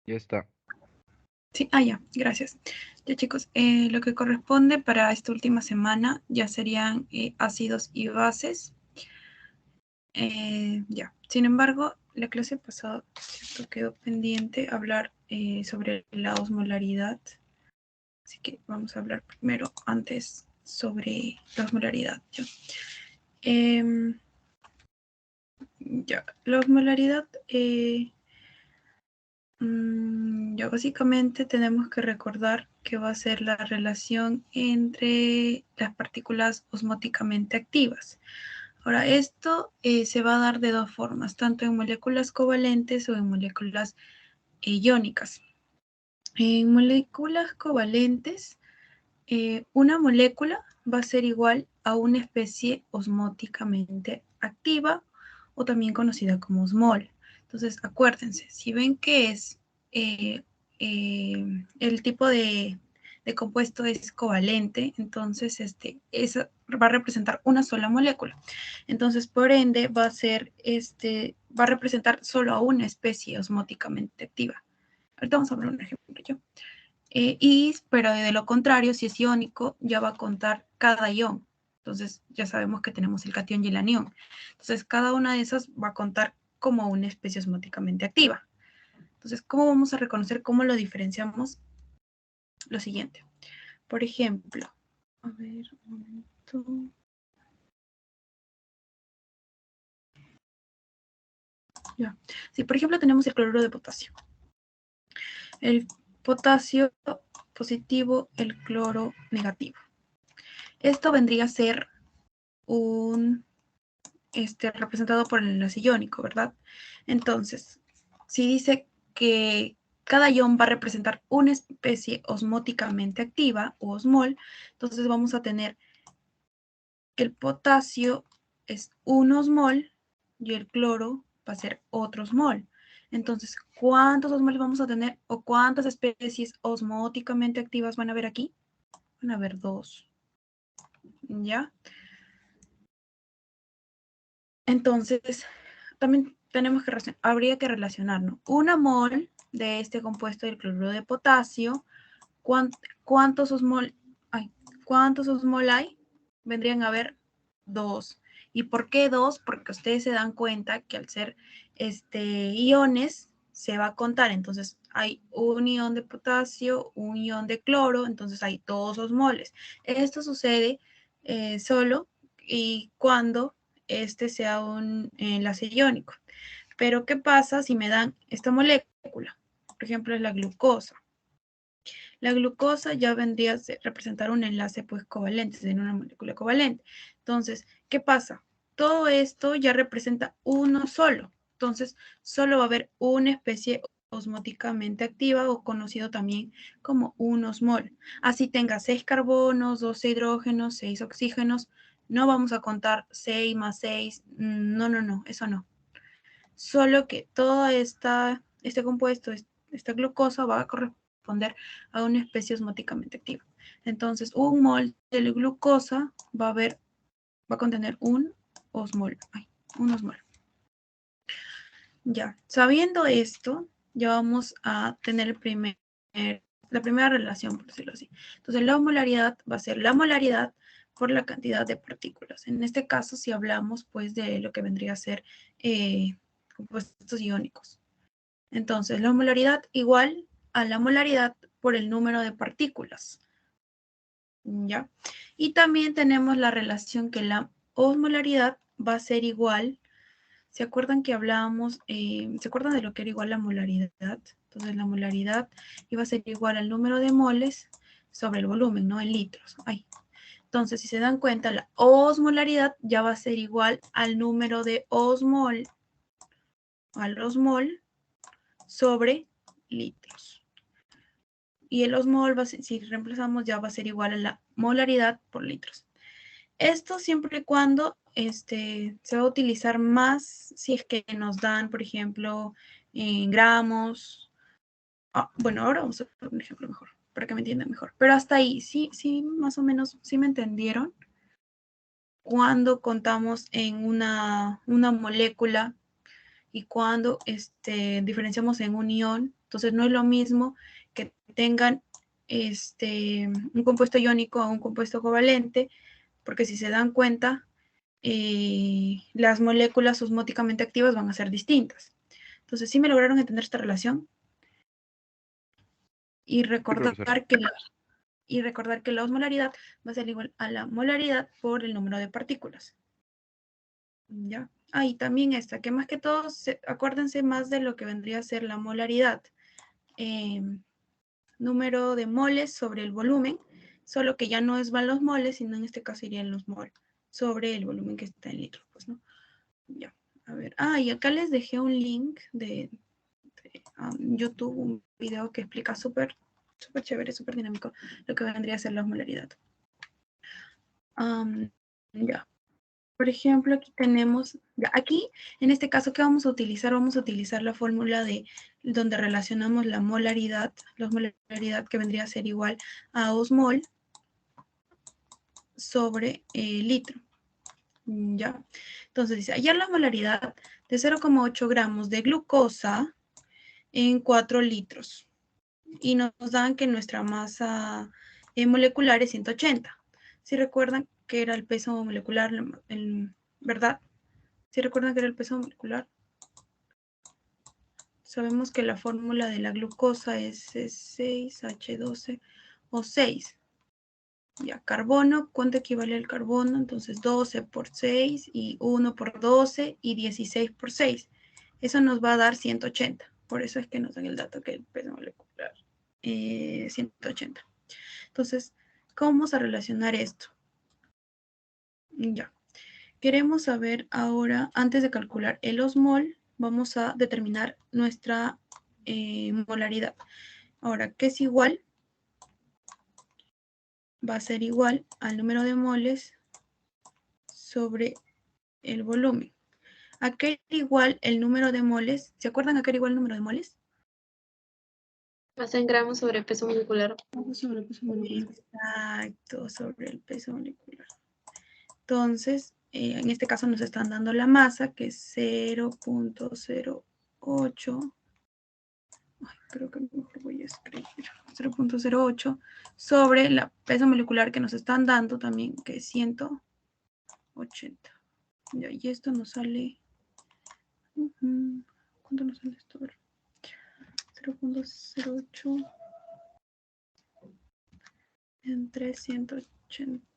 Ya está. Sí, ya, gracias. Ya chicos, lo que corresponde para esta última semana ya serían ácidos y bases. Ya, sin embargo, la clase pasada quedó pendiente hablar sobre la osmolaridad. Así que vamos a hablar primero antes sobre la osmolaridad. Ya, la osmolaridad... ya básicamente tenemos que recordar que va a ser la relación entre las partículas osmóticamente activas. Ahora, esto se va a dar de dos formas, tanto en moléculas covalentes o en moléculas iónicas. En moléculas covalentes, una molécula va a ser igual a una especie osmóticamente activa o también conocida como osmol. Entonces, acuérdense, si ven que es el tipo de compuesto es covalente, entonces eso va a representar una sola molécula. Entonces, por ende, va a representar solo a una especie osmóticamente activa. Ahorita vamos a ver un ejemplo. Pero de lo contrario, si es iónico, ya va a contar cada ión. Entonces, ya sabemos que tenemos el catión y el anión. Entonces, cada una de esas va a contar como una especie osmóticamente activa. Entonces, ¿cómo vamos a reconocer cómo lo diferenciamos? Lo siguiente. Por ejemplo, a ver, un momento. Ya. Si, por ejemplo, tenemos el cloruro de potasio. El potasio positivo, el cloro negativo. Esto vendría a ser un representado por el enlace iónico, ¿verdad? Entonces, si dice que cada ión va a representar una especie osmóticamente activa o osmol, entonces vamos a tener que el potasio es un osmol y el cloro va a ser otro osmol. Entonces, ¿cuántos osmoles vamos a tener o cuántas especies osmóticamente activas van a haber aquí? Van a haber dos. ¿Ya? Entonces, también habría que relacionar, ¿no? Una mol de este compuesto del cloruro de potasio, ¿cuántos osmol hay? Vendrían a haber dos. ¿Y por qué dos? Porque ustedes se dan cuenta que al ser iones se va a contar. Entonces hay un ion de potasio, un ion de cloro, entonces hay dos osmoles. Esto sucede solo y cuando sea un enlace iónico. Pero ¿qué pasa si me dan esta molécula? Por ejemplo, es la glucosa. La glucosa ya vendría a representar un enlace pues covalente, en una molécula covalente. Entonces, ¿qué pasa? Todo esto ya representa uno solo. Entonces, solo va a haber una especie osmóticamente activa o conocido también como un osmol. Así tenga 6 carbonos, 12 hidrógenos, 6 oxígenos, no vamos a contar 6 más 6, no, eso no. Solo que todo este compuesto, esta glucosa va a corresponder a una especie osmóticamente activa. Entonces, un mol de la glucosa va a contener un osmol. Ya, sabiendo esto, ya vamos a tener la primera relación, por decirlo así. Entonces, la osmolaridad va a ser la molaridad por la cantidad de partículas. En este caso, si hablamos pues de lo que vendría a ser compuestos iónicos. Entonces, la osmolaridad igual a la molaridad por el número de partículas. ¿Ya? Y también tenemos la relación que la osmolaridad va a ser igual. ¿Se acuerdan que hablábamos, se acuerdan de lo que era igual la molaridad? Entonces, la molaridad iba a ser igual al número de moles sobre el volumen, ¿no? En litros. Entonces, si se dan cuenta, la osmolaridad ya va a ser igual al número de osmol sobre litros. Y el osmol, si reemplazamos, ya va a ser igual a la molaridad por litros. Esto siempre y cuando se va a utilizar más si es que nos dan, por ejemplo, en gramos. Bueno, ahora vamos a ver un ejemplo mejor, para que me entiendan mejor. Pero hasta ahí, sí, más o menos, sí me entendieron. Cuando contamos en una molécula y cuando diferenciamos en un ion, Entonces no es lo mismo que tengan un compuesto iónico a un compuesto covalente, porque si se dan cuenta, las moléculas osmóticamente activas van a ser distintas. Entonces, ¿sí me lograron entender esta relación? Y recordar que la osmolaridad va a ser igual a la molaridad por el número de partículas. ¿Ya? Y también esta, que más que todo, acuérdense más de lo que vendría a ser la molaridad. Número de moles sobre el volumen, solo que ya no van los moles, sino en este caso irían los mol sobre el volumen que está en litros, pues, ¿no? Ya, a ver. Y acá les dejé un link de YouTube, un video que explica súper chévere, súper dinámico, lo que vendría a ser la osmolaridad. Ya. Por ejemplo, aquí tenemos, aquí, en este caso, ¿qué vamos a utilizar? Vamos a utilizar la fórmula de donde relacionamos la osmolaridad que vendría a ser igual a osmol sobre litro. ¿Ya? Entonces dice, hallar la osmolaridad de 0,8 gramos de glucosa en 4 litros. Y nos dan que nuestra masa molecular es 180. Si recuerdan que era el peso molecular, ¿verdad? Si recuerdan que era el peso molecular. Sabemos que la fórmula de la glucosa es 6H12O6. Ya, carbono, ¿cuánto equivale el carbono? Entonces 12 por 6 y 1 por 12 y 16 por 6. Eso nos va a dar 180. Por eso es que nos dan el dato que el peso molecular 180. Entonces, ¿cómo vamos a relacionar esto? Ya. Queremos saber ahora, antes de calcular el osmol, vamos a determinar nuestra molaridad. Ahora, ¿qué es igual? Va a ser igual al número de moles sobre el volumen. ¿A qué era igual el número de moles? ¿Se acuerdan a qué era igual el número de moles? Masa en gramos sobre peso molecular. Sobre el peso molecular. Exacto, sobre el peso molecular. Entonces, en este caso nos están dando la masa, que es 0.08. Creo que mejor voy a escribir 0.08 sobre el peso molecular que nos están dando también, que es 180. Ya, y esto nos sale... ¿Cuánto nos sale esto? 0.08 entre 180.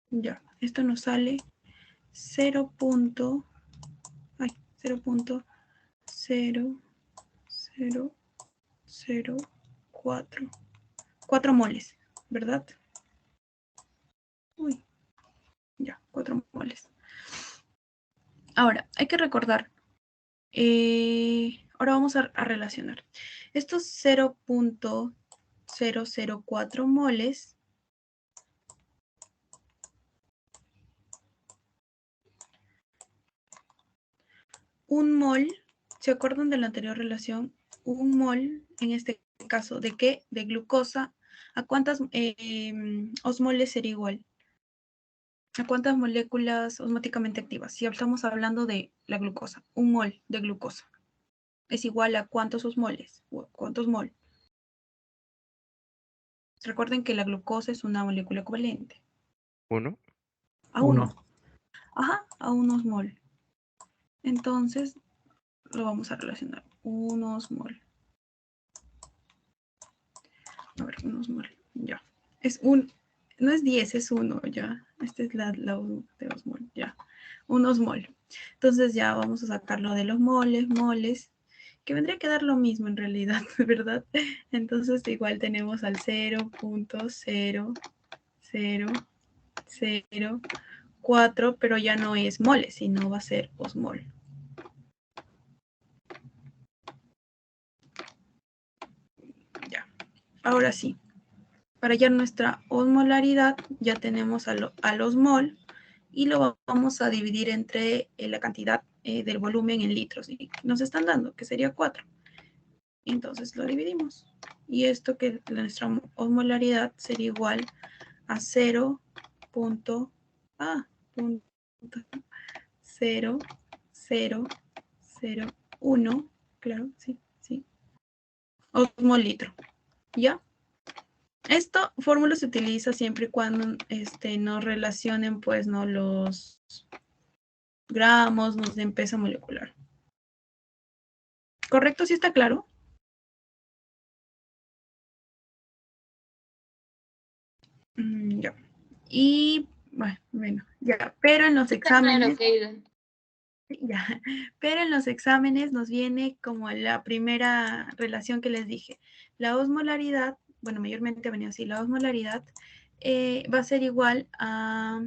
Ya, esto nos sale 0.004 4 moles, ¿verdad? Uy, ya, 4 moles. Ahora, hay que recordar, ahora vamos a relacionar. Estos 0.004 moles un mol, ¿se acuerdan de la anterior relación? Un mol, en este caso, ¿de qué? De glucosa. ¿A cuántas osmoles sería igual? ¿A cuántas moléculas osmóticamente activas? Si estamos hablando de la glucosa, un mol de glucosa es igual a cuántos osmoles, cuántos mol. Recuerden que la glucosa es una molécula covalente. 1. A 1. Ajá, a 1 osmol. Entonces, lo vamos a relacionar. 1 osmol. A ver, 1 osmol. Ya. Es un, no es 10, es 1, ya. Esta es la de osmol, ya. 1 osmol. Entonces ya vamos a sacarlo de los moles, que vendría a quedar lo mismo en realidad, ¿verdad? Entonces igual tenemos al 0.0004, pero ya no es moles, sino va a ser osmol. Ya, ahora sí. Para hallar nuestra osmolaridad, ya tenemos al osmol y lo vamos a dividir entre la cantidad del volumen en litros. Y nos están dando, que sería 4. Entonces lo dividimos. Y esto que nuestra osmolaridad sería igual a 0.00001, claro, sí, osmolitro, ¿ya? Esta fórmula se utiliza siempre y cuando nos relacionen, pues, ¿no? Los gramos, nos den peso molecular. ¿Correcto? ¿Sí está claro? Ya. Y, bueno, ya. Pero en los Está claro, exámenes... querida. Ya, pero en los exámenes nos viene como la primera relación que les dije. La osmolaridad, bueno, mayormente venía así, la osmolaridad va a ser igual a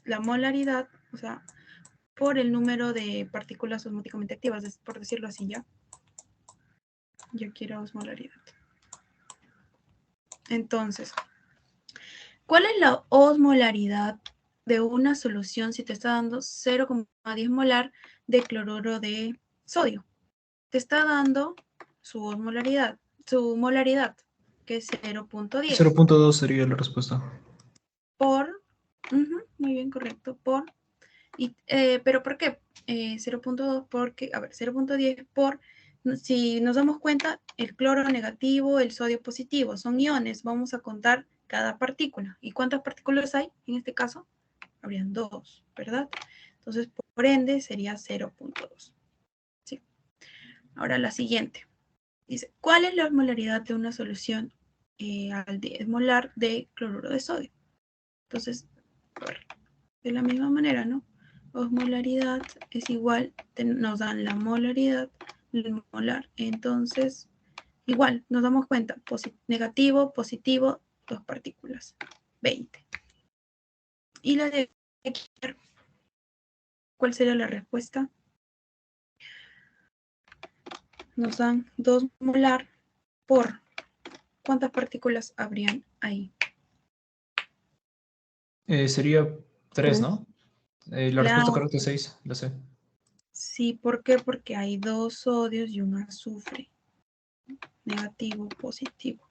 la molaridad, o sea, por el número de partículas osmóticamente activas, por decirlo así, ya. Yo quiero osmolaridad. Entonces, ¿cuál es la osmolaridad de una solución si te está dando 0,10 molar de cloruro de sodio? Te está dando su osmolaridad, su molaridad, que es 0.10 0.2 sería la respuesta. por, muy bien, correcto, por, pero ¿por qué? 0.2 porque, a ver, 0.10 por, si nos damos cuenta, el cloro negativo, el sodio positivo, son iones, vamos a contar cada partícula. ¿Y cuántas partículas hay en este caso? Habrían 2, ¿verdad? Entonces, por ende, sería 0.2. ¿Sí? Ahora la siguiente. Dice, ¿cuál es la osmolaridad de una solución al 10 molar de cloruro de sodio? Entonces, a ver, de la misma manera, ¿no? Osmolaridad es igual, nos dan la molaridad, el molar. Entonces, igual, nos damos cuenta, negativo, positivo, 2 partículas, 20. Y la de ¿cuál sería la respuesta? Nos dan 2 molar por ¿cuántas partículas habrían ahí? Sería 3, ¿no? La respuesta Claro, correcta es 6, la sé. sí, ¿por qué? Porque hay 2 sodios y un azufre, negativo, positivo.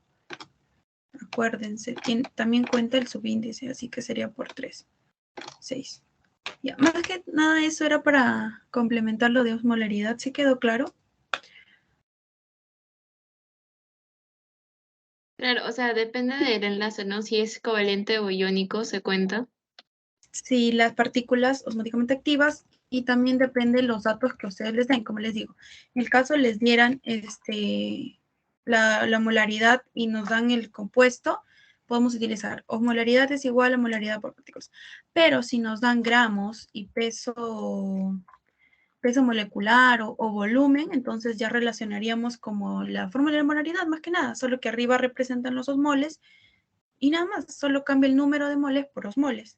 Acuérdense, también cuenta el subíndice, así que sería por 3, 6. Ya, más que nada eso era para complementar lo de osmolaridad, ¿sí quedó claro? Claro, o sea, depende del enlace, ¿no? Si es covalente o iónico, se cuenta. Sí, las partículas osmóticamente activas y también depende de los datos que ustedes les den, como les digo. En el caso les dieran la molaridad y nos dan el compuesto, podemos utilizar osmolaridad es igual a molaridad por partículas. Pero si nos dan gramos y peso molecular o volumen, entonces ya relacionaríamos como la fórmula de molaridad más que nada, solo que arriba representan los osmoles y nada más, solo cambia el número de moles por osmoles.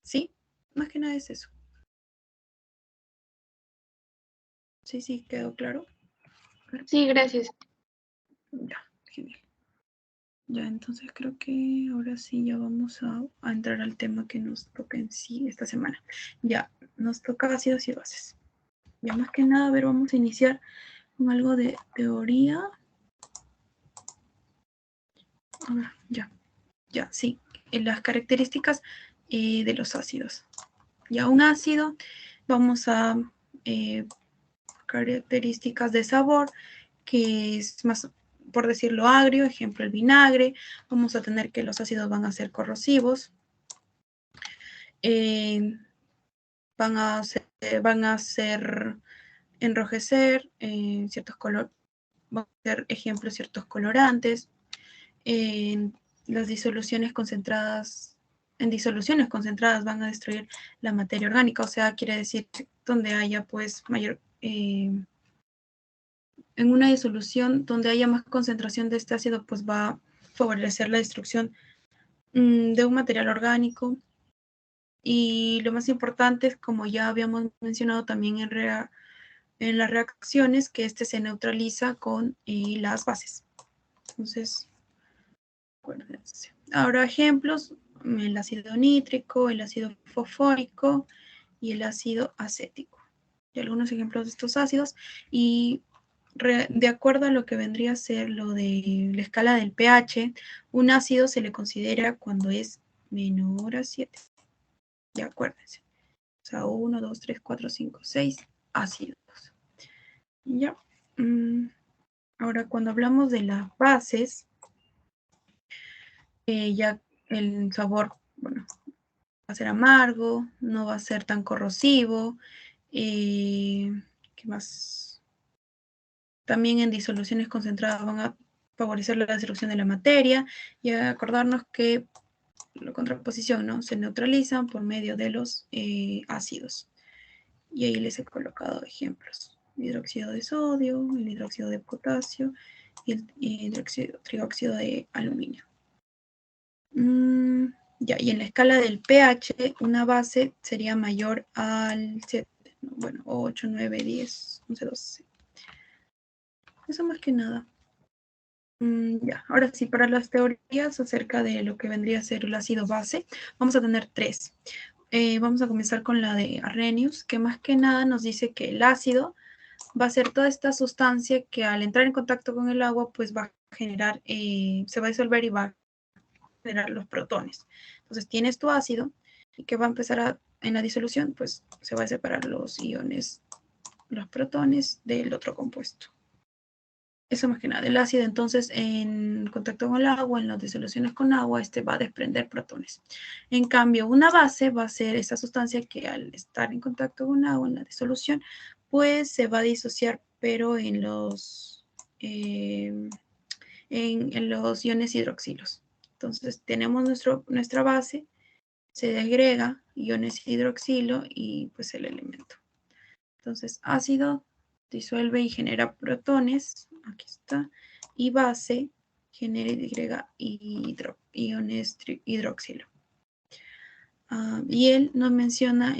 ¿Sí? Más que nada es eso. Sí, quedó claro. Sí, gracias. Ya, genial. Ya, entonces creo que ahora sí ya vamos a entrar al tema que nos toca en sí esta semana. Ya, nos toca ácidos y bases. Ya más que nada, a ver, vamos a iniciar con algo de teoría. A ver, ya, sí. En las características de los ácidos. Ya, un ácido, vamos a características de sabor, que es más, por decirlo, agrio, ejemplo, el vinagre. Vamos a tener que los ácidos van a ser corrosivos, van a hacer enrojecer ciertos colores, van a ser ejemplos ciertos colorantes. Las disoluciones concentradas, en disoluciones concentradas van a destruir la materia orgánica, o sea, quiere decir donde haya pues mayor en una disolución donde haya más concentración de este ácido, pues va a favorecer la destrucción de un material orgánico. Y lo más importante es, como ya habíamos mencionado también en las reacciones, que este se neutraliza con las bases. Entonces, acuérdense. Ahora ejemplos, el ácido nítrico, el ácido fosfórico y el ácido acético. Y algunos ejemplos de estos ácidos. Y de acuerdo a lo que vendría a ser lo de la escala del pH, un ácido se le considera cuando es menor a 7. Ya acuérdense. O sea, 1, 2, 3, 4, 5, 6 ácidos. Ya. Ahora, cuando hablamos de las bases, ya el sabor, bueno, va a ser amargo, no va a ser tan corrosivo. ¿Qué más? También en disoluciones concentradas van a favorecer la disolución de la materia y acordarnos que la contraposición, ¿no? Se neutralizan por medio de los ácidos. Y ahí les he colocado ejemplos. Hidróxido de sodio, el hidróxido de potasio y el trióxido de aluminio. Ya, y en la escala del pH, una base sería mayor al 7, ¿no? Bueno, 8, 9, 10, 11, 12. Eso más que nada. Ya, ahora sí, para las teorías acerca de lo que vendría a ser el ácido base, vamos a tener 3. Vamos a comenzar con la de Arrhenius, que más que nada nos dice que el ácido va a ser toda esta sustancia que al entrar en contacto con el agua, pues va a generar, se va a disolver y va a generar los protones. Entonces tienes tu ácido y que va a empezar en la disolución, pues se va a separar los iones, los protones del otro compuesto. Eso más que nada, el ácido entonces en contacto con el agua, en las disoluciones con agua, va a desprender protones. En cambio, una base va a ser esa sustancia que al estar en contacto con agua, en la disolución, pues se va a disociar, pero en los iones hidroxilos. Entonces tenemos nuestra base, se degrega iones hidroxilo y pues el elemento. Entonces ácido disuelve y genera protones, aquí está, y base genera iones hidroxilo. Y él nos menciona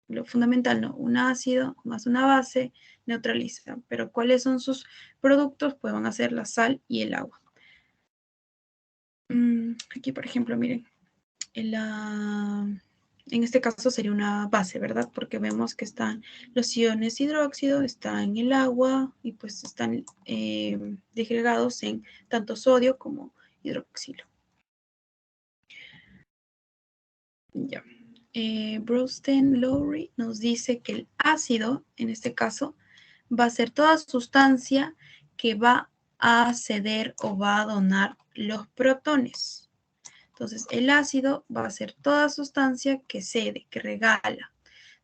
lo fundamental, ¿no? Un ácido más una base neutraliza, pero ¿cuáles son sus productos? Pues van a ser la sal y el agua. Aquí, por ejemplo, miren, en este caso sería una base, ¿verdad? Porque vemos que están los iones hidróxido, está en el agua y pues están disgregados en tanto sodio como hidroxilo. Ya. Brewster-Lowry nos dice que el ácido, en este caso, va a ser toda sustancia que va a ceder o va a donar los protones. Entonces, el ácido va a ser toda sustancia que cede, que regala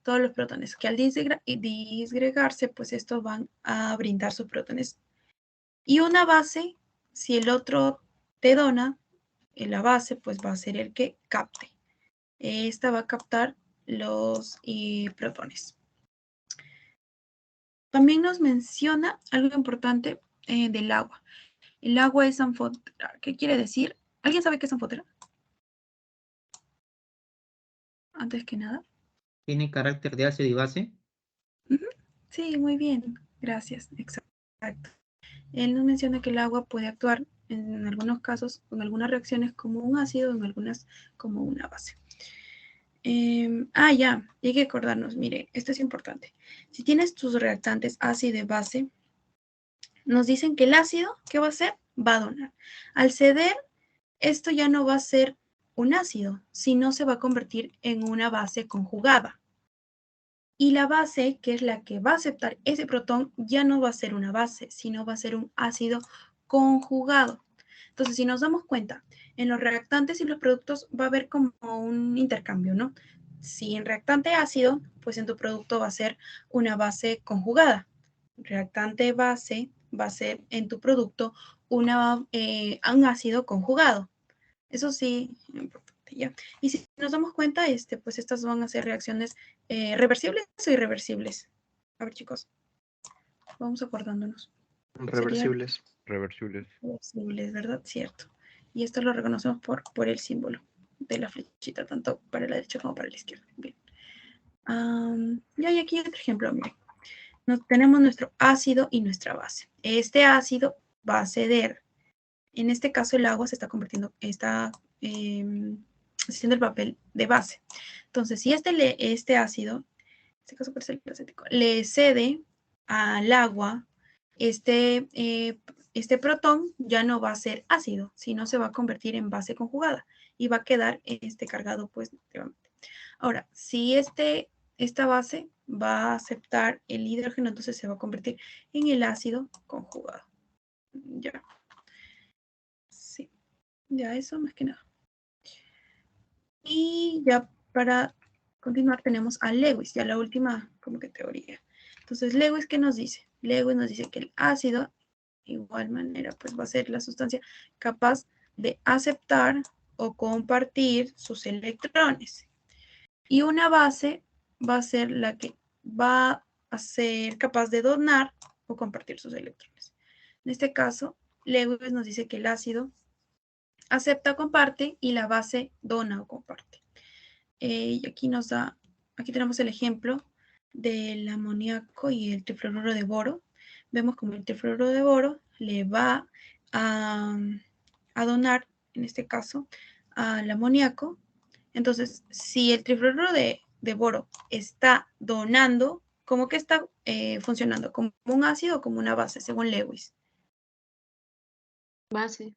todos los protones, que al disgregarse, pues estos van a brindar sus protones. Y una base, si el otro te dona, la base, pues va a ser el que capte. Esta va a captar los protones. También nos menciona algo importante del agua. El agua es anfótera. ¿Qué quiere decir? ¿Alguien sabe qué es anfótera? Antes que nada. ¿Tiene carácter de ácido y base? Sí, muy bien. Gracias. Exacto. Él nos menciona que el agua puede actuar en algunos casos con algunas reacciones como un ácido, en algunas como una base. Ya, hay que acordarnos, mire, esto es importante. Si tienes tus reactantes ácido y base, nos dicen que el ácido, ¿qué va a hacer? Va a donar. Al ceder, esto ya no va a ser un ácido, sino se va a convertir en una base conjugada. Y la base, que es la que va a aceptar ese protón, ya no va a ser una base, sino va a ser un ácido conjugado. Entonces, si nos damos cuenta, en los reactantes y los productos va a haber como un intercambio, ¿no? Si en reactante ácido, pues en tu producto va a ser una base conjugada. Reactante base va a ser en tu producto un ácido conjugado. Eso sí, importante, ¿ya? Y si nos damos cuenta, pues estas van a ser reacciones reversibles o irreversibles. A ver, chicos, vamos acordándonos. Reversibles. Reversibles, ¿verdad? Cierto. Y esto lo reconocemos por el símbolo de la flechita, tanto para la derecha como para la izquierda. Bien. Y hay aquí otro ejemplo, miren. Tenemos nuestro ácido y nuestra base. Este ácido va a ceder. En este caso, el agua se está convirtiendo, está haciendo el papel de base. Entonces, si este ácido, en este caso puede ser el acético, le cede al agua este protón ya no va a ser ácido, sino se va a convertir en base conjugada y va a quedar cargado positivamente. Ahora, si esta base va a aceptar el hidrógeno, entonces se va a convertir en el ácido conjugado. Ya. Sí. Ya eso más que nada. Y ya para continuar tenemos a Lewis, ya la última como que teoría. Entonces, Lewis, ¿qué nos dice? Lewis nos dice que el ácido, igual manera, pues va a ser la sustancia capaz de aceptar o compartir sus electrones. Y una base va a ser la que va a ser capaz de donar o compartir sus electrones. En este caso, Lewis nos dice que el ácido acepta o comparte y la base dona o comparte. Y aquí tenemos el ejemplo del amoníaco y el trifluoruro de boro. Vemos como el trifluoruro de boro le va a donar, en este caso, al amoníaco. Entonces, si el trifluoruro de boro está donando, ¿cómo que está funcionando? ¿Como un ácido o como una base, según Lewis? Base.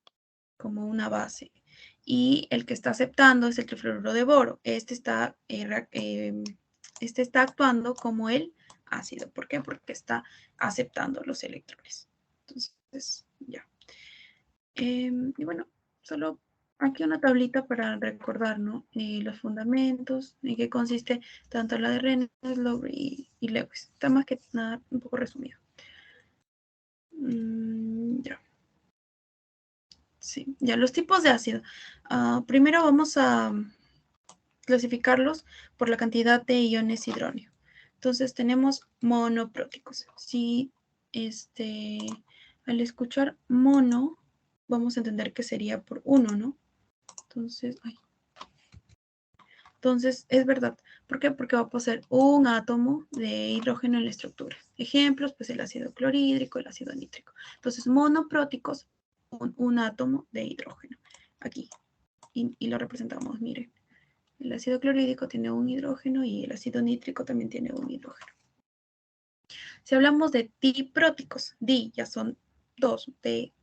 Como una base. Y el que está aceptando es el trifluoruro de boro. Este está actuando como el ácido. ¿Por qué? Porque está aceptando los electrones. Entonces, ya. Y bueno, solo aquí una tablita para recordar, ¿no? Los fundamentos, en qué consiste tanto la de Reynolds, y Lewis. Está más que nada un poco resumido. Ya. Sí, ya los tipos de ácido. Primero vamos a clasificarlos por la cantidad de iones hidróneo. Entonces tenemos monopróticos. Si al escuchar mono, vamos a entender que sería por uno, ¿no? Entonces, es verdad. ¿Por qué? Porque va a poseer un átomo de hidrógeno en la estructura. Ejemplos, pues el ácido clorhídrico, el ácido nítrico. Entonces, monopróticos, un átomo de hidrógeno. Aquí. Y lo representamos, miren. El ácido clorhídrico tiene un hidrógeno y el ácido nítrico también tiene un hidrógeno. Si hablamos de dipróticos, ya son dos,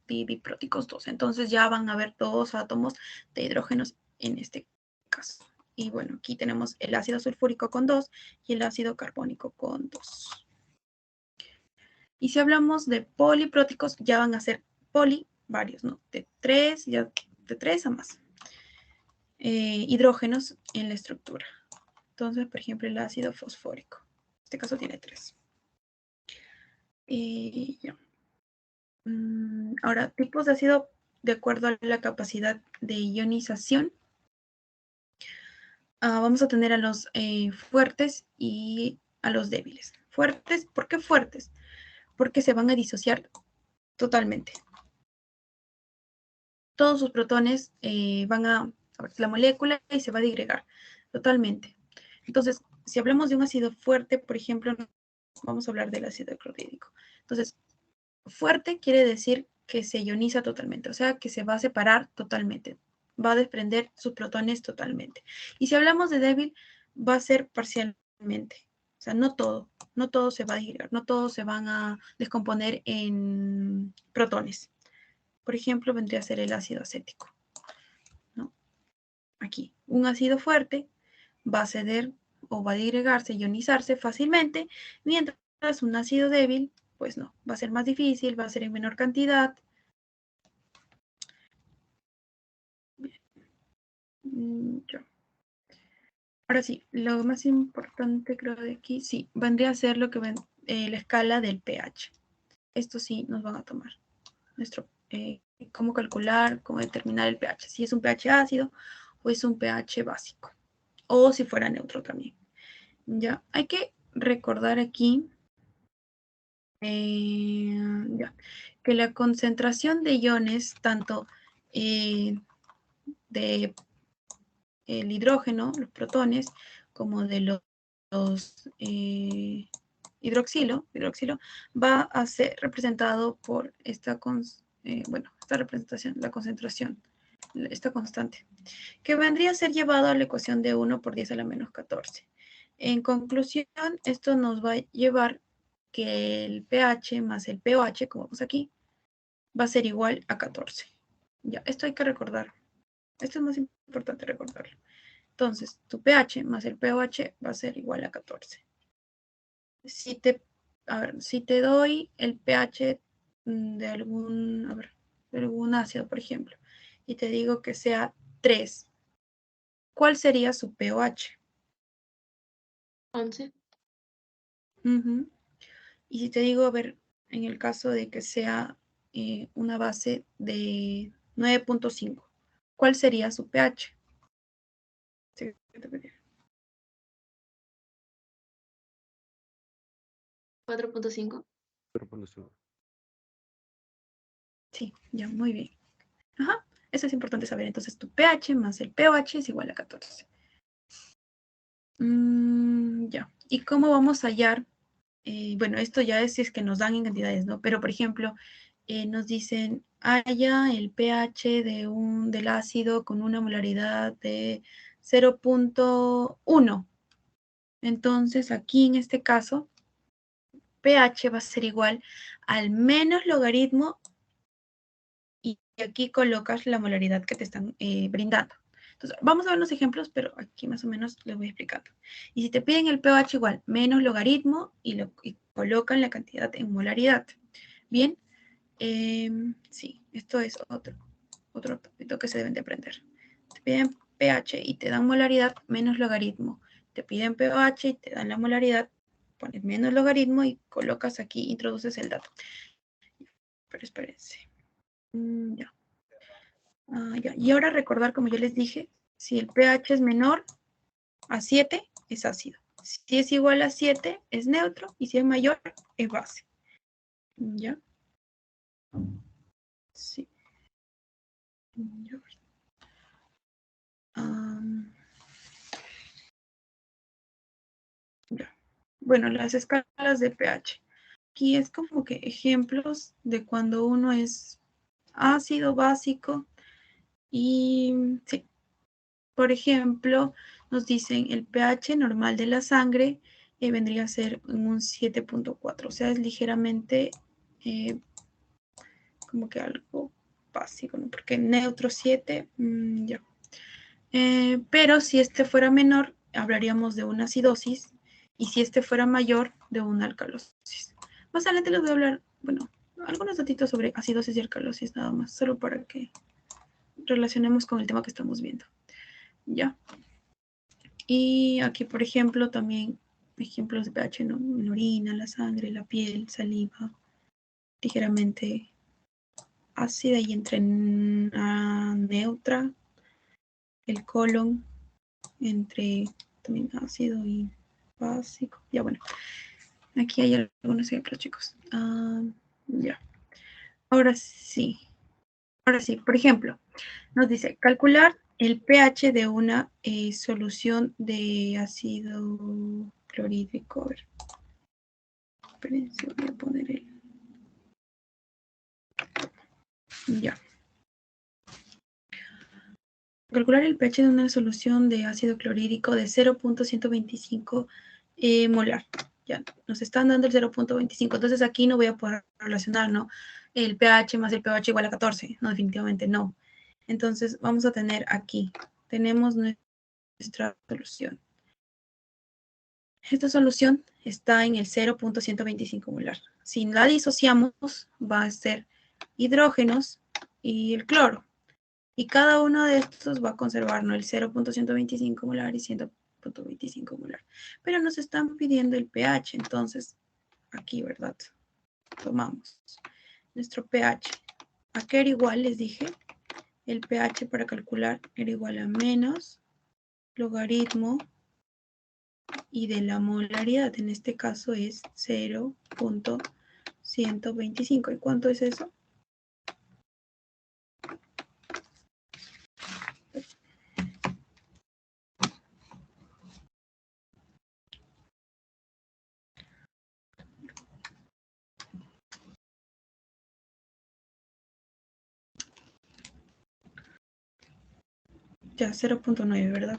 dipróticos dos. Entonces ya van a haber dos átomos de hidrógenos en este caso. Y bueno, aquí tenemos el ácido sulfúrico con 2 y el ácido carbónico con 2. Y si hablamos de polipróticos, ya van a ser varios, ¿no? De 3 a más. Hidrógenos en la estructura. Entonces, por ejemplo, el ácido fosfórico. En este caso tiene 3. Ya. Ahora, tipos de ácido de acuerdo a la capacidad de ionización. Vamos a tener a los fuertes y a los débiles. Fuertes, ¿por qué fuertes? Porque se van a disociar totalmente. Todos sus protones van a la molécula y se va a disgregar totalmente. Entonces, si hablamos de un ácido fuerte, por ejemplo, vamos a hablar del ácido clorhídrico. Entonces, fuerte quiere decir que se ioniza totalmente, o sea, que se va a separar totalmente, va a desprender sus protones totalmente. Y si hablamos de débil, va a ser parcialmente, o sea, no todo se va a disgregar, no todos se van a descomponer en protones. Por ejemplo, vendría a ser el ácido acético, ¿no? Aquí, un ácido fuerte va a ceder o va a disgregarse, ionizarse fácilmente, mientras un ácido débil, pues no, va a ser más difícil, va a ser en menor cantidad. Ya. Ahora sí, lo más importante creo de aquí, sí, vendría a ser lo que la escala del pH. Esto sí nos van a tomar. Cómo calcular, cómo determinar el pH. Si es un pH ácido o es un pH básico. O si fuera neutro también. Ya, hay que recordar aquí que la concentración de iones, tanto de el hidrógeno, los protones, como de los hidroxilo, va a ser representado por esta representación, la concentración, esta constante, que vendría a ser llevado a la ecuación de 1 por 10 a la menos 14. En conclusión, esto nos va a llevar que el pH más el pOH, como vemos aquí, va a ser igual a 14. Ya, esto hay que recordar. Esto es más importante recordarlo. Entonces, tu pH más el pOH va a ser igual a 14. Si te doy el pH de algún ácido, por ejemplo, y te digo que sea 3, ¿cuál sería su pOH? 11. Y si te digo, a ver, en el caso de que sea una base de 9.5, ¿cuál sería su pH? Sí, 4.5. sí, ya, muy bien. Ajá, eso es importante saber. Entonces, tu pH más el pOH es igual a 14. Ya. ¿Y cómo vamos a hallar? Bueno, esto ya es si es que nos dan en cantidades, ¿no? Pero, por ejemplo, nos dicen, halla el pH del ácido con una molaridad de 0.1. Entonces, aquí en este caso, pH va a ser igual al menos logaritmo y aquí colocas la molaridad que te están brindando. Entonces, vamos a ver los ejemplos, pero aquí más o menos les voy explicando. Y si te piden el pH igual, menos logaritmo y colocan la cantidad en molaridad. Bien, sí, esto es otro tópico que se deben de aprender. Te piden pH y te dan molaridad menos logaritmo. Te piden pH y te dan la molaridad, pones menos logaritmo y colocas aquí, introduces el dato. Pero espérense. Ya. Ya. Y ahora recordar, como yo les dije, si el pH es menor a 7, es ácido. Si es igual a 7, es neutro. Y si es mayor, es base. ¿Ya? Sí. Ya. Ya. Bueno, las escalas de pH. Aquí es como que ejemplos de cuando uno es ácido, básico. Y sí, por ejemplo, nos dicen el pH normal de la sangre vendría a ser un 7.4, o sea, es ligeramente como que algo básico, ¿no? Porque neutro 7, ya. Pero si este fuera menor, hablaríamos de una acidosis, y si este fuera mayor, de una alcalosis. Más adelante les voy a hablar, bueno, algunos datitos sobre acidosis y alcalosis, nada más, solo para que relacionemos con el tema que estamos viendo. Ya. Y aquí, por ejemplo, también ejemplos de pH, ¿no? En orina, la sangre, la piel, saliva, ligeramente ácida y entre neutra, el colon, entre también ácido y básico. Ya bueno, aquí hay algunos ejemplos, chicos. Ya. Ahora sí, por ejemplo, nos dice calcular el pH de una solución de ácido clorhídrico. A ver. Espérense, voy a poner el... Ya. Calcular el pH de una solución de ácido clorhídrico de 0.125 molar. Ya, nos están dando el 0.25. Entonces aquí no voy a poder relacionar, ¿no? El pH más el pH igual a 14. No, definitivamente no. Entonces vamos a tener aquí, tenemos nuestra solución. Esta solución está en el 0.125 molar. Si la disociamos, va a ser hidrógenos y el cloro. Y cada uno de estos va a conservarnos el 0.125 molar y 100.25 molar. Pero nos están pidiendo el pH, entonces aquí, ¿verdad? Tomamos nuestro pH. ¿A qué era igual? Les dije, el pH para calcular era igual a menos logaritmo y de la molaridad. En este caso es 0.125. ¿Y cuánto es eso? Ya, 0.9, ¿verdad?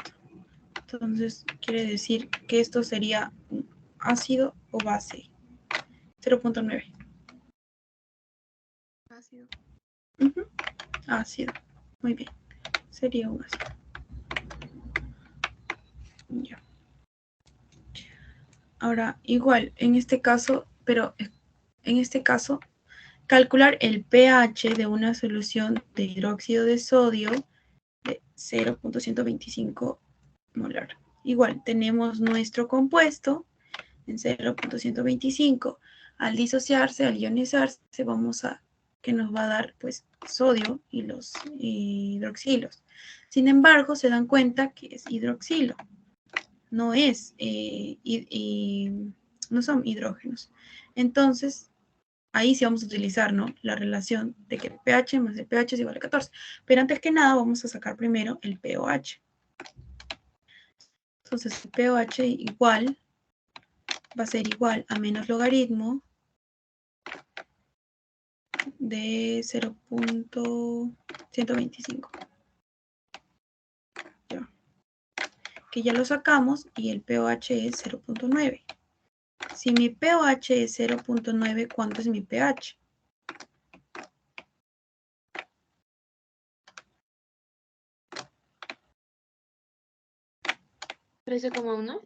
Entonces, quiere decir que esto sería ácido o base. 0.9. Ácido. Ujú. Ácido. Muy bien. Sería un ácido. Ya. Ahora, igual, en este caso, calcular el pH de una solución de hidróxido de sodio de 0.125 molar. Igual, tenemos nuestro compuesto en 0.125. Al disociarse, al ionizarse, que nos va a dar pues sodio y los hidroxilos. Sin embargo, se dan cuenta que es hidroxilo, no son hidrógenos. Entonces, ahí sí vamos a utilizar, ¿no?, la relación de que pH más el pH es igual a 14. Pero antes que nada vamos a sacar primero el pOH. Entonces, el pOH igual va a ser igual a menos logaritmo de 0.125. Ya. Que ya lo sacamos y el pOH es 0.9. Si mi pOH es 0.9, ¿cuánto es mi pH? ¿13,1?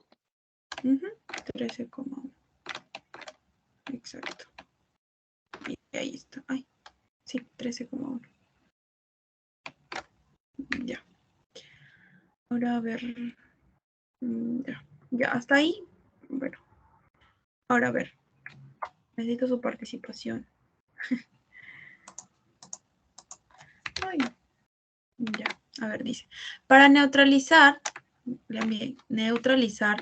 13,1. Exacto. Y ahí está. Ay, sí, 13,1. Ya. Ahora a ver. Ya, hasta ahí. Bueno. Ahora a ver. Necesito su participación. Ay. Ya. A ver, dice. Para neutralizar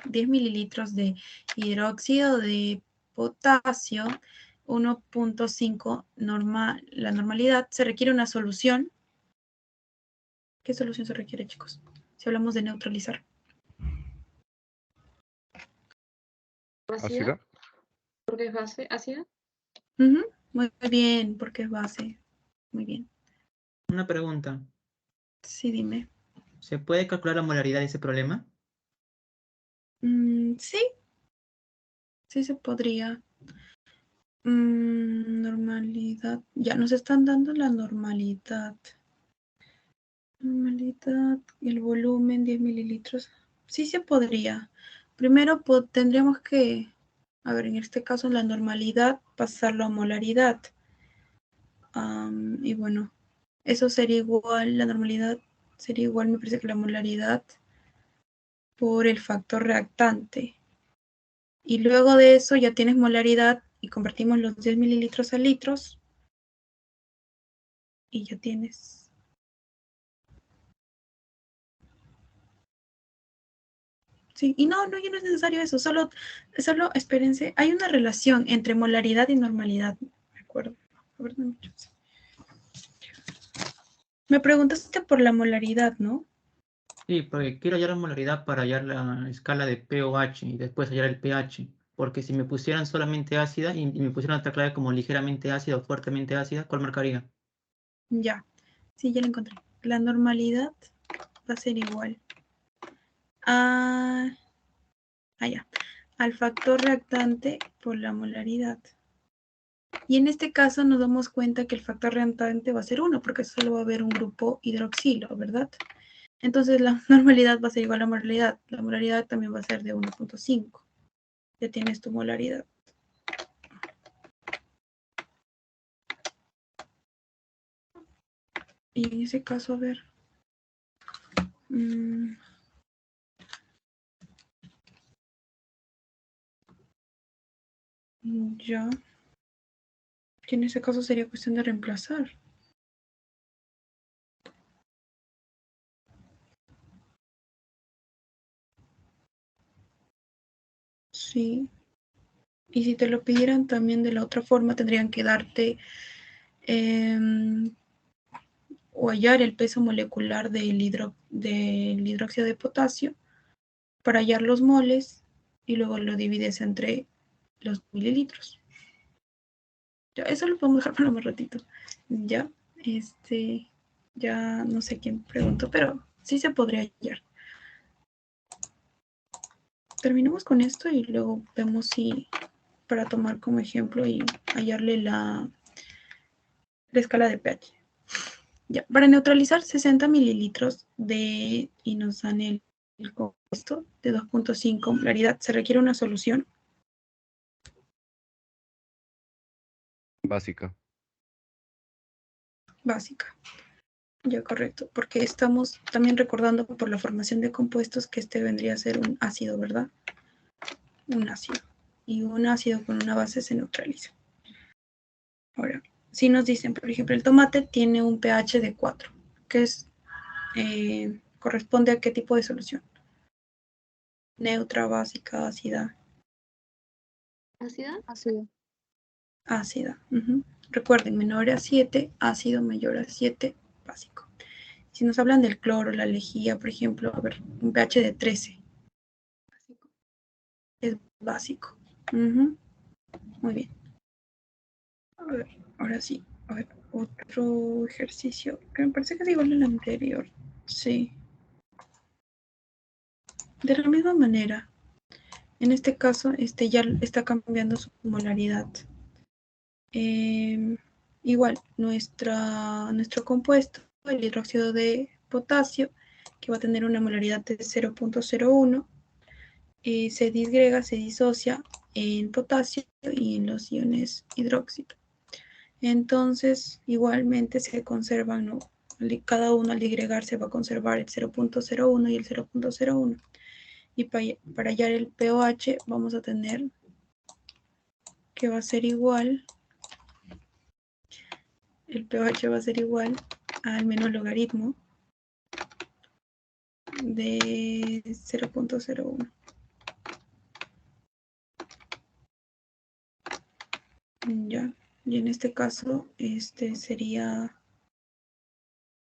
10 mililitros de hidróxido de potasio, 1.5 la normalidad, se requiere una solución. ¿Qué solución se requiere, chicos? Si hablamos de neutralizar. ¿Ácida? ¿Porque es base? ¿Ácida? Muy bien, porque es base. Muy bien. Una pregunta. Sí, dime. ¿Se puede calcular la molaridad de ese problema? Sí. Sí se podría. Normalidad. Ya nos están dando la normalidad. Normalidad, el volumen, 10 mililitros. Sí se podría. Primero tendríamos que, a ver, en este caso la normalidad, pasarlo a molaridad. Y bueno, eso sería igual, la normalidad sería igual, me parece que la molaridad por el factor reactante. Y luego de eso ya tienes molaridad y convertimos los 10 mililitros a litros. Y ya tienes. Sí, y no, ya no es necesario eso, solo espérense, hay una relación entre molaridad y normalidad, me acuerdo. A ver, dame chance. Me preguntaste por la molaridad, ¿no? Sí, porque quiero hallar la molaridad para hallar la escala de pOH y después hallar el pH. Porque si me pusieran solamente ácida y me pusieran otra clave como ligeramente ácida o fuertemente ácida, ¿cuál marcaría? Ya, sí, ya la encontré. La normalidad va a ser igual a, ya, al factor reactante por la molaridad. Y en este caso nos damos cuenta que el factor reactante va a ser 1, porque solo va a haber un grupo hidroxilo, ¿verdad? Entonces la normalidad va a ser igual a la molaridad. La molaridad también va a ser de 1.5. Ya tienes tu molaridad. Y en ese caso, a ver. Ya. Que en ese caso sería cuestión de reemplazar. Sí. Y si te lo pidieran también de la otra forma, tendrían que darte o hallar el peso molecular del hidróxido de potasio para hallar los moles y luego lo divides entre los mililitros. Ya, eso lo podemos dejar para más ratito. Ya, ya no sé quién preguntó, pero sí se podría hallar. Terminemos con esto y luego vemos si para tomar como ejemplo y hallarle la escala de pH. Ya, para neutralizar 60 mililitros y nos dan el compuesto de 2.5 molaridad, se requiere una solución Básica. básica. Ya, correcto, porque estamos también recordando por la formación de compuestos que este vendría a ser un ácido, ¿verdad? Un ácido. Y un ácido con una base se neutraliza. Ahora, si nos dicen, por ejemplo, el tomate tiene un pH de 4, que es, corresponde a qué tipo de solución. Neutra, básica, ácida. ¿Ácida? Ácida. Recuerden, menor a 7, ácido, mayor a 7, básico. Si nos hablan del cloro, la lejía, por ejemplo, a ver, un pH de 13. Básico. Es básico. Muy bien. A ver, ahora sí. A ver, otro ejercicio que me parece que es igual al anterior. Sí. De la misma manera, en este caso, ya está cambiando su molaridad. Igual, nuestro compuesto, el hidróxido de potasio, que va a tener una molaridad de 0.01, se disgrega, se disocia en potasio y en los iones hidróxido. Entonces, igualmente se conservan, ¿no? Cada uno al disgregarse va a conservar el 0.01 y el 0.01. Y para hallar el pOH vamos a tener que va a ser igual, el pOH va a ser igual al menos logaritmo de 0.01. Ya, y en este caso, sería,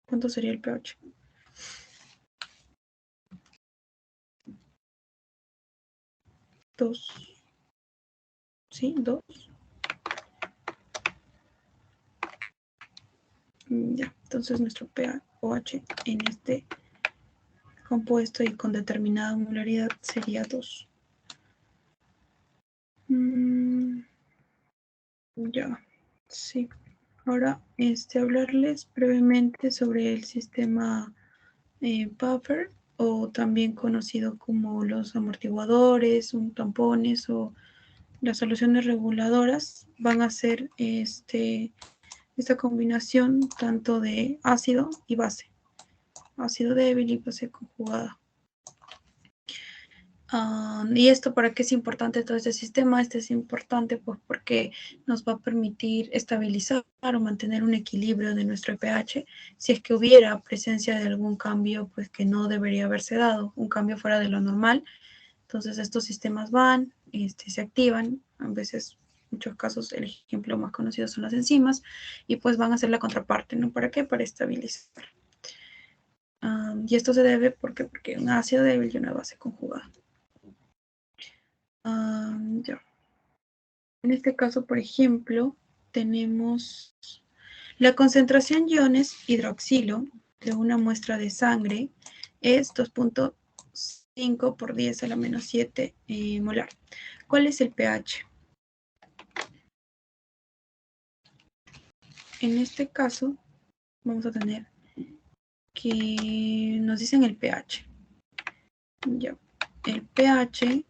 ¿cuánto sería el pH? Dos. ¿Sí? 2. Ya, entonces nuestro pOH en este compuesto y con determinada molaridad sería 2. Ya, sí. Ahora, hablarles brevemente sobre el sistema buffer, o también conocido como los amortiguadores, tampones o las soluciones reguladoras. Van a ser esta combinación tanto de ácido y base, ácido débil y base conjugada. ¿Y esto para qué es importante todo este sistema? Este es importante pues porque nos va a permitir estabilizar o mantener un equilibrio de nuestro pH si es que hubiera presencia de algún cambio pues que no debería haberse dado, un cambio fuera de lo normal. Entonces estos sistemas van, se activan, a veces, en muchos casos, el ejemplo más conocido son las enzimas, y pues van a ser la contraparte, ¿no? ¿Para qué? Para estabilizar. Y esto se debe porque un ácido débil y una base conjugada. Ya. En este caso, por ejemplo, tenemos la concentración de iones hidroxilo de una muestra de sangre es 2.5 por 10 a la menos 7 molar. ¿Cuál es el pH? En este caso, vamos a tener que nos dicen el pH. Ya. El pH,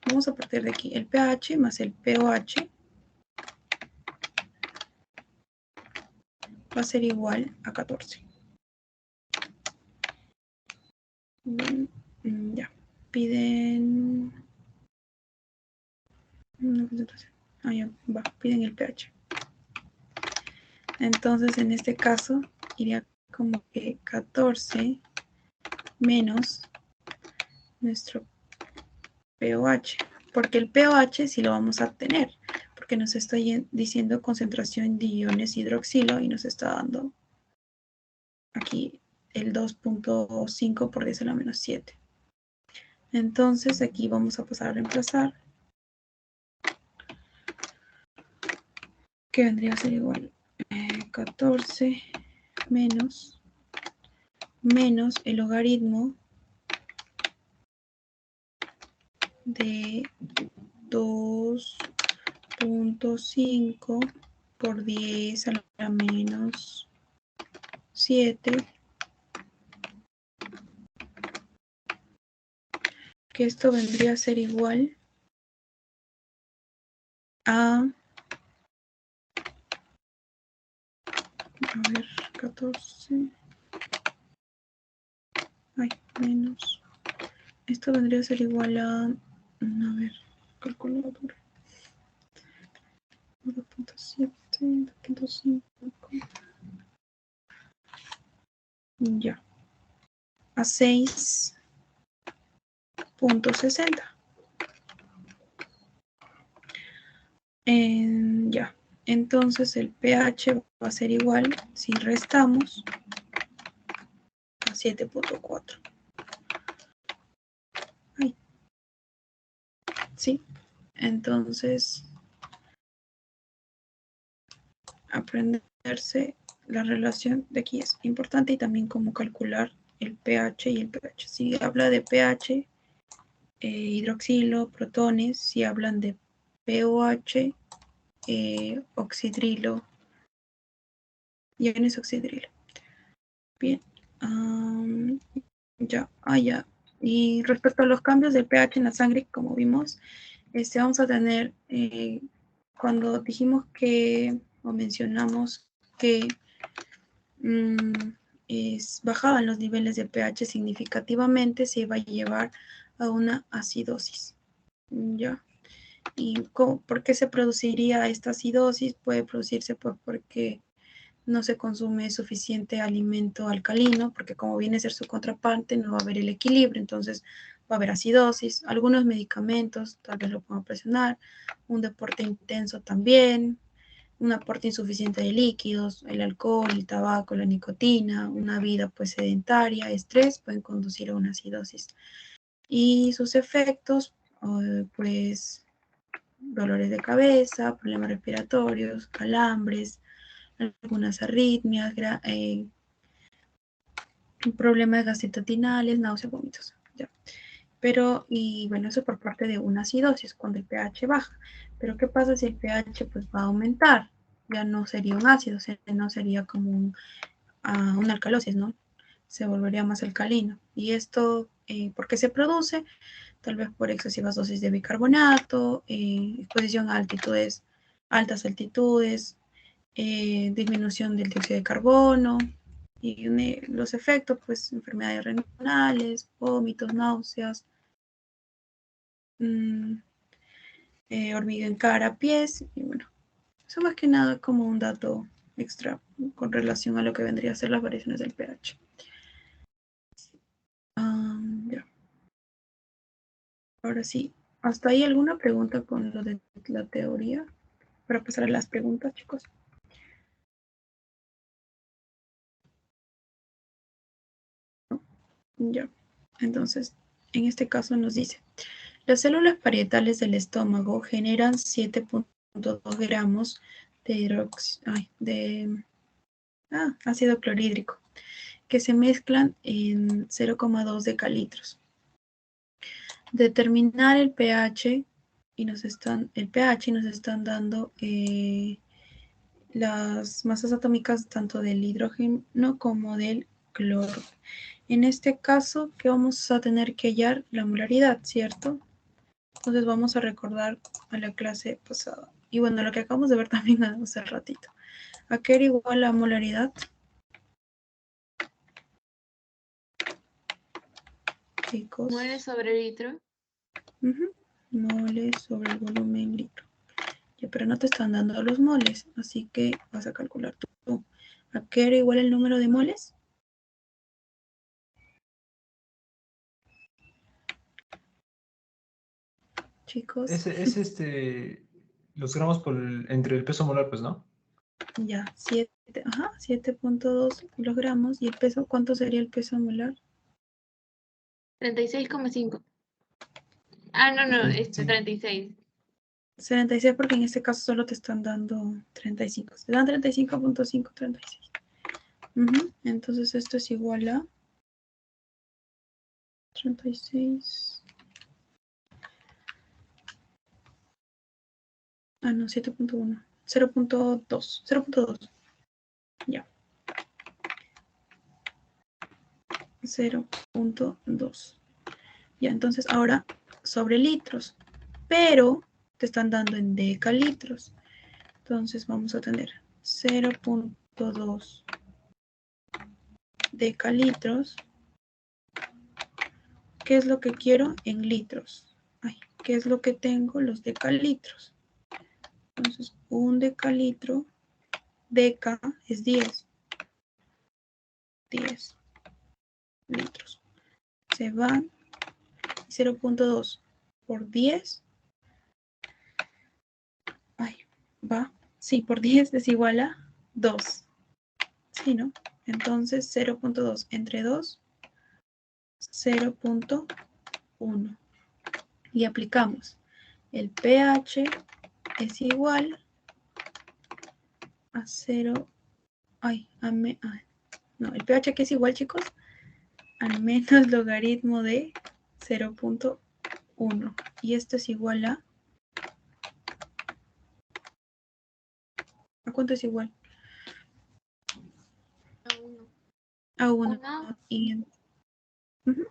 vamos a partir de aquí, el pH más el pOH va a ser igual a 14. Ya, piden una concentración. Ya va, piden el pH. Entonces, en este caso, iría como que 14 menos nuestro pOH, porque el pOH sí lo vamos a tener, porque nos está diciendo concentración de iones hidroxilo y nos está dando aquí el 2.5 por 10 a la menos 7. Entonces aquí vamos a pasar a reemplazar, que vendría a ser igual 14 menos el logaritmo de 0.5 por 10 a la menos 7. Que esto vendría a ser igual a ver, 14. Ay, menos. Esto vendría a ser igual a ver, calculadora. 2.7, 2.5. Ya. A 6.60. Ya. Entonces el pH va a ser igual, si restamos, a 7.4. ¿Sí? Entonces, aprenderse la relación de aquí es importante y también cómo calcular el pH y el pH. Si habla de pH, hidroxilo, protones. Si hablan de pOH, oxidrilo, iones oxidrilo. Bien. Ya. Y respecto a los cambios del pH en la sangre, como vimos, vamos a tener, cuando dijimos que, o mencionamos que bajaban los niveles de pH significativamente, se iba a llevar a una acidosis. ¿Ya? ¿Y por qué se produciría esta acidosis? Puede producirse porque no se consume suficiente alimento alcalino, porque como viene a ser su contraparte, no va a haber el equilibrio, entonces va a haber acidosis. Algunos medicamentos tal vez lo puedan presionar, un deporte intenso también, un aporte insuficiente de líquidos, el alcohol, el tabaco, la nicotina, una vida pues sedentaria, estrés, pueden conducir a una acidosis. Y sus efectos, pues dolores de cabeza, problemas respiratorios, calambres, algunas arritmias, problemas gastrointestinales, náuseas, vómitos. ¿Ya? Pero, y bueno, eso por parte de una acidosis, cuando el pH baja. Pero, ¿qué pasa si el pH pues va a aumentar? Ya no sería un ácido, no sería como una alcalosis, ¿no? Se volvería más alcalino. Y esto, ¿por qué se produce? Tal vez por excesivas dosis de bicarbonato, exposición a altas altitudes, disminución del dióxido de carbono y los efectos, pues enfermedades renales, vómitos, náuseas, hormigueo en cara, pies, y bueno, eso más que nada como un dato extra con relación a lo que vendría a ser las variaciones del pH. Ya. Ahora sí, ¿hasta ahí alguna pregunta con lo de la teoría? Para pasar a las preguntas, chicos. Ya, entonces, en este caso nos dice, las células parietales del estómago generan 7.2 gramos de ácido clorhídrico, que se mezclan en 0,2 decalitros. Determinar el pH y nos están dando las masas atómicas tanto del hidrógeno como del cloro. En este caso, ¿qué vamos a tener que hallar? La molaridad, ¿cierto? Entonces vamos a recordar a la clase pasada. Y bueno, lo que acabamos de ver también hace ratito. ¿A qué era igual la molaridad? Chicos. Moles sobre litro. Moles sobre el volumen litro. Ya, pero no te están dando los moles, así que vas a calcular tú. ¿A qué era igual el número de moles? Chicos. Es los gramos entre el peso molar, pues, ¿no? Ya, 7.2 kilogramos. ¿Y el peso? ¿Cuánto sería el peso molar? 36,5. Ah, no, Sí. 36. 76 porque en este caso solo te están dando 35. Te dan 35.5, 36. Entonces esto es igual a 36 Ah, no, 7.1. 0.2. 0.2. Ya. 0.2. Ya, entonces ahora sobre litros. Pero te están dando en decalitros. Entonces vamos a tener 0.2 decalitros. ¿Qué es lo que quiero? En litros. Ay, ¿qué es lo que tengo? Los decalitros. Entonces, un decalitro, deca es 10. 10 litros. Se van 0.2 por 10. Ay, va. Sí, por 10 es igual a 2. Sí, ¿no? Entonces, 0.2 entre 2, 0.1. Y aplicamos. El pH es igual a 0. Ay, no, el pH que es igual, chicos, al menos logaritmo de 0.1. Y esto es igual a... ¿A cuánto es igual? A 1. A 1. Una.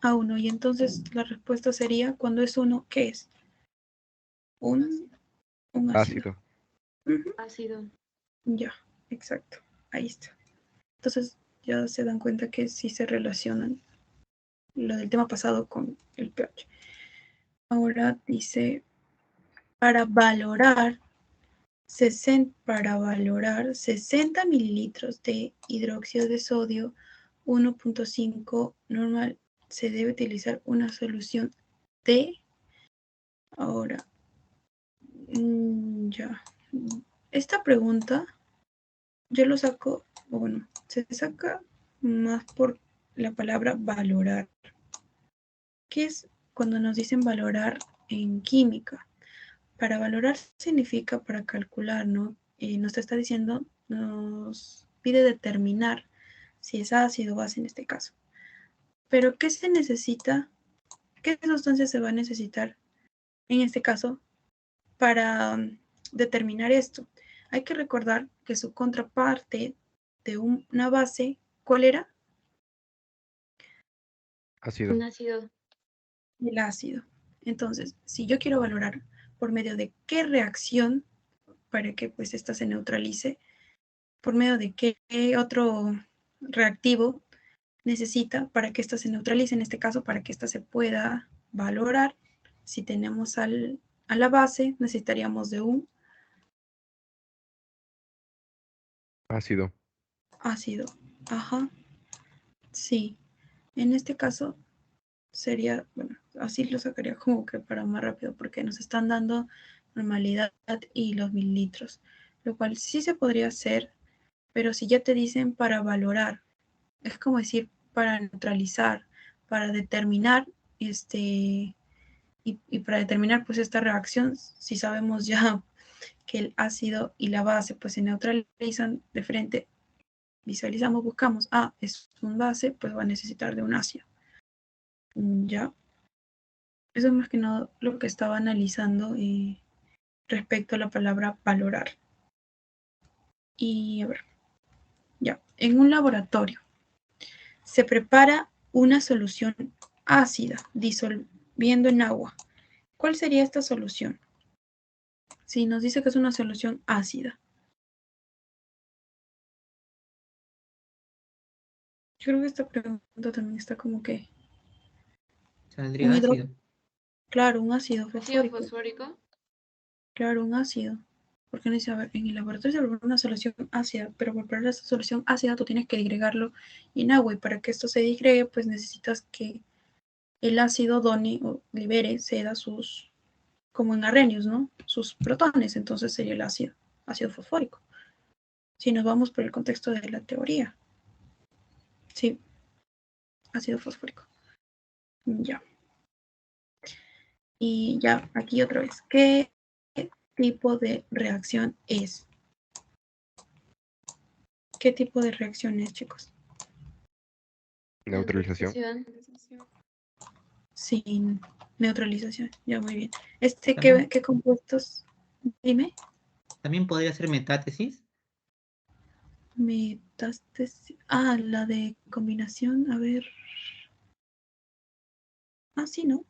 A 1. Y entonces la respuesta sería, cuando es 1, ¿qué es? Un ácido. Ácido. Ácido. Ya, exacto. Ahí está. Entonces ya se dan cuenta que sí se relacionan lo del tema pasado con el pH. Ahora dice, para valorar 60 mililitros de hidróxido de sodio 1.5 normal, se debe utilizar una solución de... Ahora, ya. Esta pregunta yo lo saco, bueno, se saca más por la palabra valorar. ¿Qué es cuando nos dicen valorar en química? Para valorar significa para calcular, ¿no? Nos está diciendo, nos pide determinar si es ácido o base en este caso. Pero ¿qué se necesita? ¿Qué sustancia se va a necesitar en este caso para determinar esto? Hay que recordar que su contraparte de una base, ¿cuál era? Ácido. Un ácido. El ácido. Entonces, si yo quiero valorar por medio de qué reacción, para que pues esta se neutralice, por medio de qué otro reactivo necesita para que esta se neutralice, en este caso para que esta se pueda valorar. Si tenemos a la base, necesitaríamos de un Ácido. ácido. Ajá, sí. En este caso sería, bueno, así lo sacaría como que para más rápido, porque nos están dando normalidad y los mililitros, lo cual sí se podría hacer, pero si ya te dicen para valorar, es como decir para neutralizar, para determinar, y para determinar pues esta reacción, si sabemos ya que el ácido y la base pues se neutralizan de frente, visualizamos, buscamos, es un base, pues va a necesitar de un ácido. Ya, eso es más que nada lo que estaba analizando respecto a la palabra valorar. Y a ver, ya, en un laboratorio se prepara una solución ácida disolviendo en agua. ¿Cuál sería esta solución? Si nos dice que es una solución ácida. Yo creo que esta pregunta también está como que Saldría un ácido. claro, un ácido Ácido fosfórico. fosfórico. Claro, un ácido. Porque no dice, a ver, en el laboratorio se prepara una solución ácida, pero para preparar esa solución ácida tú tienes que disgregarlo en agua y para que esto se disgregue, pues necesitas que el ácido done o libere, ceda sus, como en Arrhenius, ¿no? Sus protones, entonces sería el ácido fosfórico. Si nos vamos por el contexto de la teoría. Sí, ácido fosfórico. Ya. Y ya, aquí otra vez. ¿Qué tipo de reacción es? ¿Qué tipo de reacción es, chicos? Neutralización. Sin neutralización. Ya, muy bien. También, ¿Qué compuestos? Dime. También podría ser metátesis. Metástasis. Ah, la de combinación. A ver. Ah, sí, ¿no?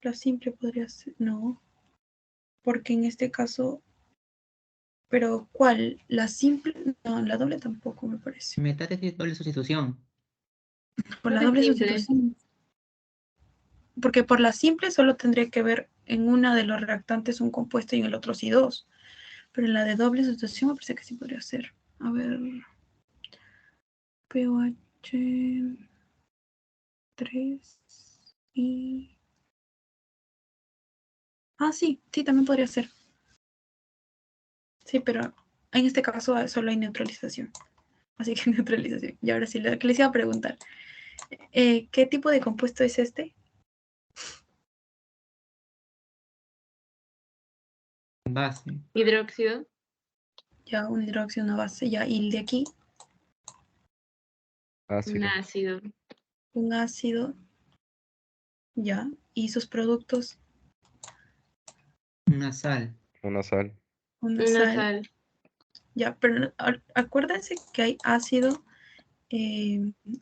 La simple podría ser. No. Porque en este caso. Pero, ¿cuál? ¿La simple? No, la doble tampoco me parece. Metátesis doble sustitución. Por Creo la que doble simple. sustitución. Porque por la simple solo tendría que ver en una de los reactantes un compuesto y en el otro sí dos. Pero en la de doble sustitución me parece que sí podría ser. A ver. pH 3 y... Ah, sí, sí, también podría ser. Sí, pero en este caso solo hay neutralización. Así que neutralización. Y ahora sí, lo que les iba a preguntar. ¿Qué tipo de compuesto es este? Base. Hidróxido. Ya, un hidróxido, una base, ya. Y el de aquí, Un Ácido. ácido. un ácido, ya. Y sus productos, Una sal. Una sal. una Una sal. sal. Ya, pero acuérdense que hay ácido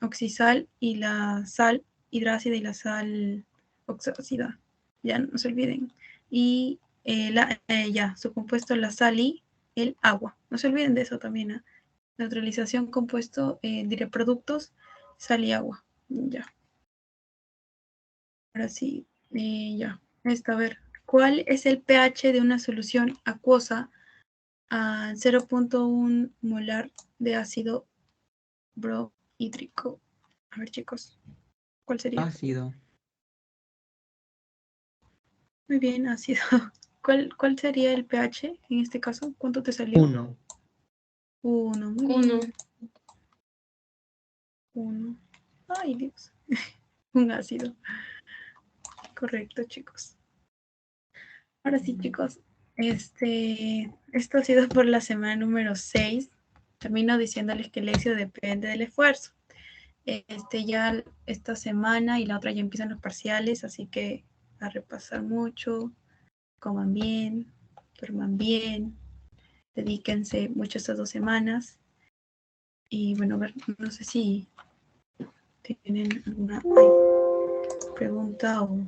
oxisal y la sal hidrácida y la sal oxácida. Ya no se olviden. Y ya, su compuesto, la sal y el agua. No se olviden de eso también. ¿Eh? Neutralización compuesto, diré productos, sal y agua. Ya. Ahora sí, ya. A ver. ¿Cuál es el pH de una solución acuosa a 0.1 molar de ácido brohídrico? A ver, chicos, ¿cuál sería? Ácido. Muy bien, ácido. ¿Cuál sería el pH en este caso? ¿Cuánto te salió? 1. 1. Muy Uno. bien. 1. Ay, Dios. Un ácido. Correcto, chicos. Ahora sí, chicos. Esto ha sido por la semana número 6. Termino diciéndoles que el éxito depende del esfuerzo. Ya esta semana y la otra ya empiezan los parciales, así que a repasar mucho, coman bien, duerman bien, dedíquense mucho estas 2 semanas. Y bueno, a ver, no sé si tienen alguna pregunta o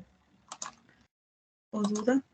duda.